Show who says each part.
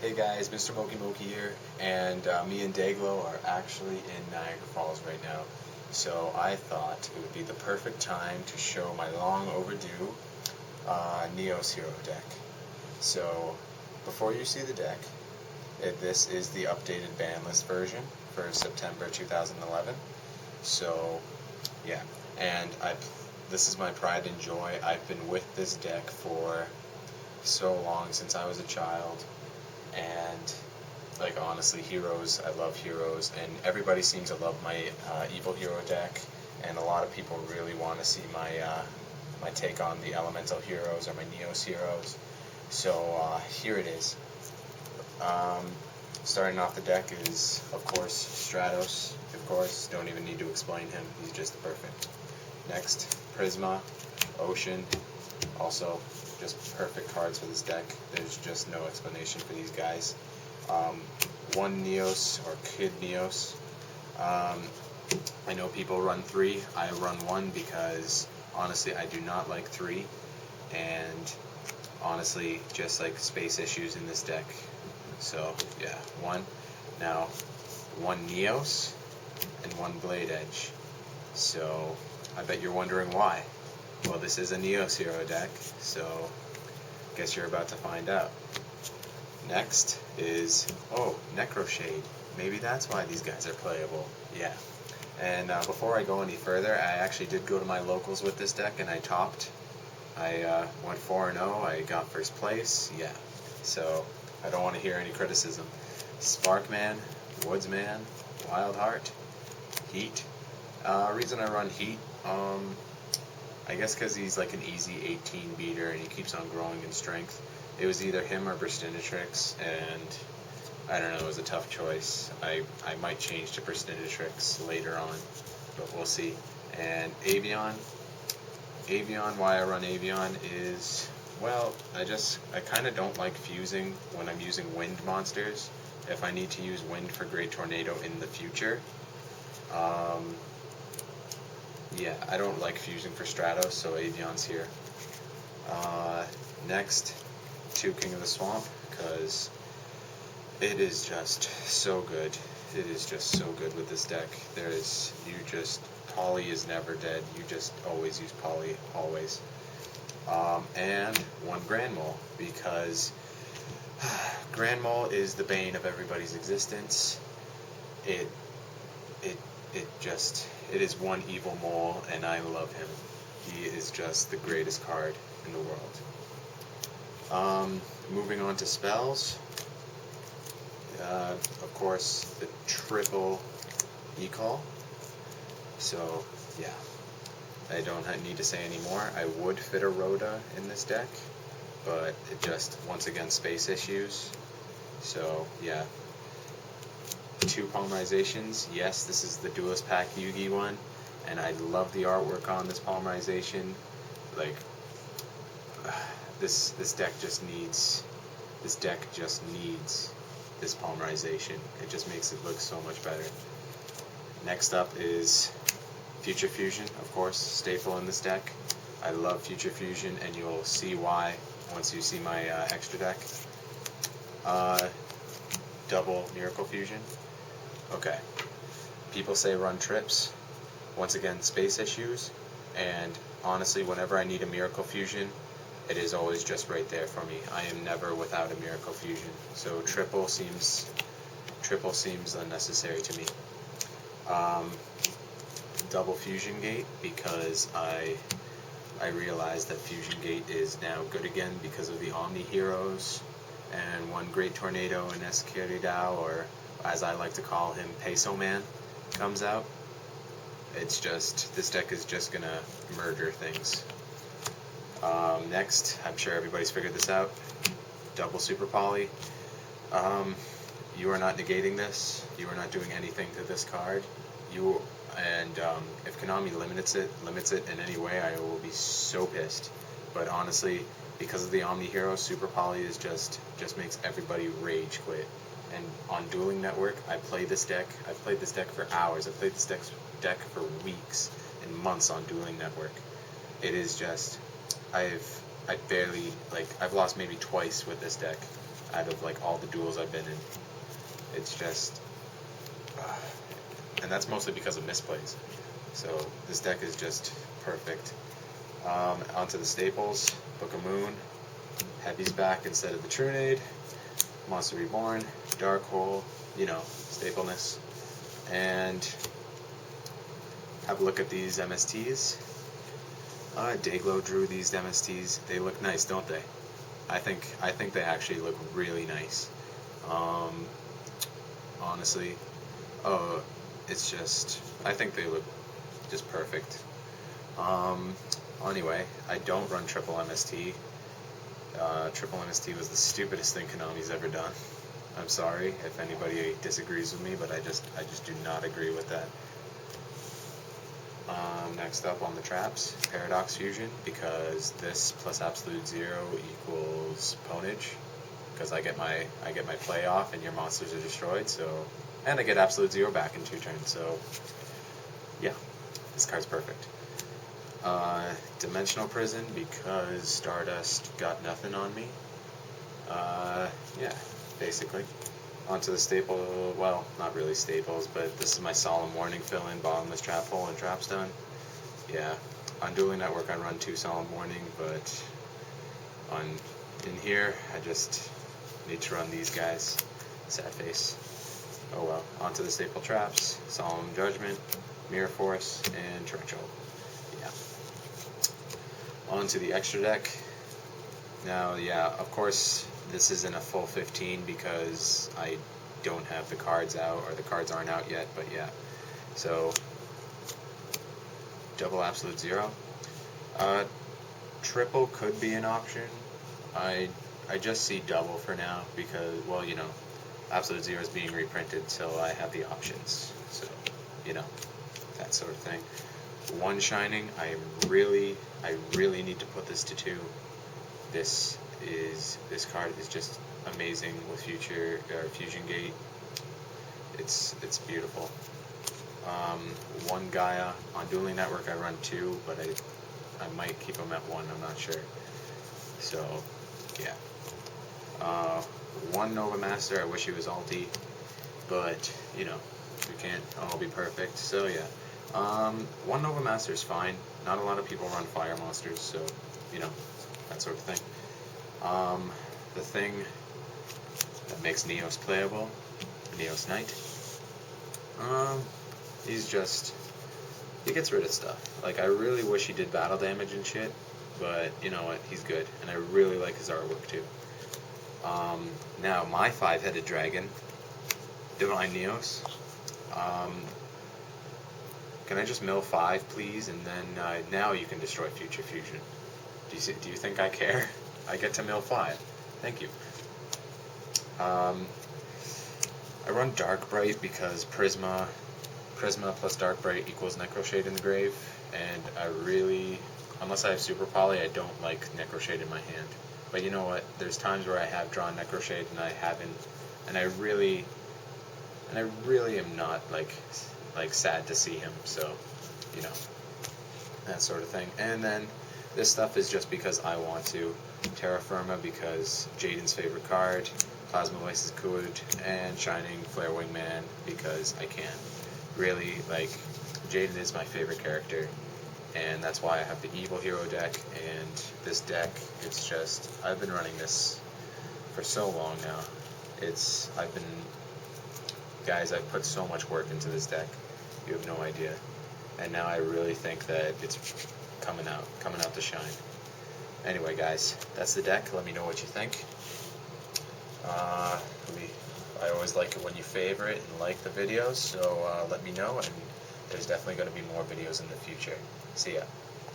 Speaker 1: Hey guys, Mr. Moki Moki here, and me and Dayglow are actually in Niagara Falls right now. So I thought it would be the perfect time to show my long overdue Neos Hero deck. So before you see the deck, this is the updated ban list version for September 2011. So yeah, and this is my pride and joy. I've been with this deck for so long, since I was a child, and like honestly, heroes, I love heroes, and everybody seems to love my evil hero deck, and a lot of people really want to see my take on the elemental heroes or my Neos heroes. So here it is. Um, Starting off the deck is, of course, Stratos. Of course, don't even need to explain him. He's just perfect. Next, Prisma, Ocean. Also, just perfect cards for this deck. There's just no explanation for these guys. One Neos or Kid Neos. I know people run three. I run one because honestly I do not like three, and honestly just like space issues in this deck. So yeah, one. Now one Neos and one Blade Edge. So I bet you're wondering why. Well, this is a Neos hero deck, so guess you're about to find out. Next is, Necroshade. Maybe that's why these guys are playable. Yeah. And before I go any further, I actually did go to my locals with this deck, and I topped. I went 4-0, I got first place, yeah. So, I don't want to hear any criticism. Sparkman, Woodsman, Wildheart, Heat. Reason I run Heat, I guess because he's like an easy 18 beater and he keeps on growing in strength. It was either him or Burstinatrix, and I don't know, it was a tough choice. I might change to Burstinatrix later on, but we'll see. And Avion, why I run Avion is, well, I kind of don't like fusing when I'm using wind monsters. If I need to use wind for Great Tornado in the future, yeah, I don't like fusing for Stratos, so Avion's here. Next, 2 King of the Swamp, because it is just so good. It is just so good with this deck. Poly is never dead. You just always use Poly, always. And 1 Grand Mole, because Grand Mole is the bane of everybody's existence. It is one evil mole, and I love him. He is just the greatest card in the world. Moving on to spells. Of course, the triple E-Call. So, yeah. I don't need to say any more. I would fit a Rhoda in this deck, but it just, once again, space issues. So, yeah. 2 polymerizations. Yes, this is the Duelist Pack Yugi one, and I love the artwork on this polymerization. Like, this deck just needs this polymerization. It just makes it look so much better. Next up is Future Fusion, of course, staple in this deck. I love Future Fusion, and you'll see why once you see my extra deck. Double Miracle Fusion. Okay. People say run trips. Once again, space issues. And honestly, whenever I need a Miracle Fusion, it is always just right there for me. I am never without a Miracle Fusion. So triple seems unnecessary to me. Double Fusion Gate, because I realized that Fusion Gate is now good again because of the Omni heroes, and 1 Great Tornado in Esquiridao, or as I like to call him, Peso Man, comes out. It's just, this deck is just gonna murder things. Next, I'm sure everybody's figured this out, double Super Poly. You are not negating this. You are not doing anything to this card. If Konami limits it in any way, I will be so pissed. But honestly, because of the Omni Hero, Super Poly is just makes everybody rage quit. And on Dueling Network, I play this deck. I've played this deck for hours. I've played this deck for weeks and months on Dueling Network. It is just, I've lost maybe twice with this deck. out of like all the duels I've been in. It's just, and that's mostly because of misplays. So this deck is just perfect. Onto the staples, Book of Moon, Heavy's back instead of the Trunade, Monster Reborn, Dark Hole, you know, stapleness, and have a look at these MSTs. Dayglow drew these MSTs. They look nice, don't they? I think they actually look really nice. Honestly, it's just, I think they look just perfect. Anyway, I don't run triple MST. Triple MST was the stupidest thing Konami's ever done. I'm sorry if anybody disagrees with me, but I just do not agree with that. Next up on the traps, Paradox Fusion, because this plus Absolute Zero equals Ponage, because I get my play off and your monsters are destroyed, so, and I get Absolute Zero back in 2 turns, so yeah, this card's perfect. Dimensional Prison, because Stardust got nothing on me. Yeah, basically. Onto the staple, well, not really staples, but this is my Solemn Warning fill-in, Bottomless Trap Hole, and Trapstone. Yeah, on Dueling Network I run 2 Solemn Warning, but in here I just need to run these guys. Sad face. Oh well. Onto the staple traps, Solemn Judgment, Mirror Force, and Torrential. Yeah. Onto the extra deck. Now, yeah, of course, this isn't a full 15 because I don't have the cards out, or the cards aren't out yet, but yeah. So, double Absolute Zero. Triple could be an option. I just see double for now because, well, you know, Absolute Zero is being reprinted, so I have the options. So, you know, that sort of thing. One Shining, I really need to put this to 2. This card is just amazing with Fusion Gate. It's beautiful. One Gaia on Dueling Network I run 2, but I might keep them at 1. I'm not sure. So yeah. One Nova Master. I wish he was ulti, but you know, we can't all be perfect. So yeah. One Nova Master is fine. Not a lot of people run fire monsters, so you know, that sort of thing. The thing that makes Neos playable, Neos Knight. He gets rid of stuff. Like, I really wish he did battle damage and shit, but you know what, he's good, and I really like his artwork too. Now, my 5-headed dragon, Divine Neos. Can I just mill 5, please, and then now you can destroy Future Fusion. Do you think I care? I get to mill 5. Thank you. I run Dark Bright because Prisma plus Dark Bright equals Necroshade in the grave, and I really, unless I have Super Poly, I don't like Necroshade in my hand. But you know what? There's times where I have drawn Necroshade and I haven't, and I really am not like sad to see him. So, you know, that sort of thing. And then this stuff is just because I want to. Terra Firma because Jaden's favorite card, Plasma Laces Kud, and Shining Flare Wingman because I can. Really, like, Jaden is my favorite character, and that's why I have the Evil Hero deck, and this deck, it's just, I've been running this for so long now. Guys, I've put so much work into this deck, you have no idea. And now I really think that it's coming out to shine. Anyway, guys, that's the deck. Let me know what you think. I always like it when you favorite and like the videos, so let me know, and there's definitely going to be more videos in the future. See ya.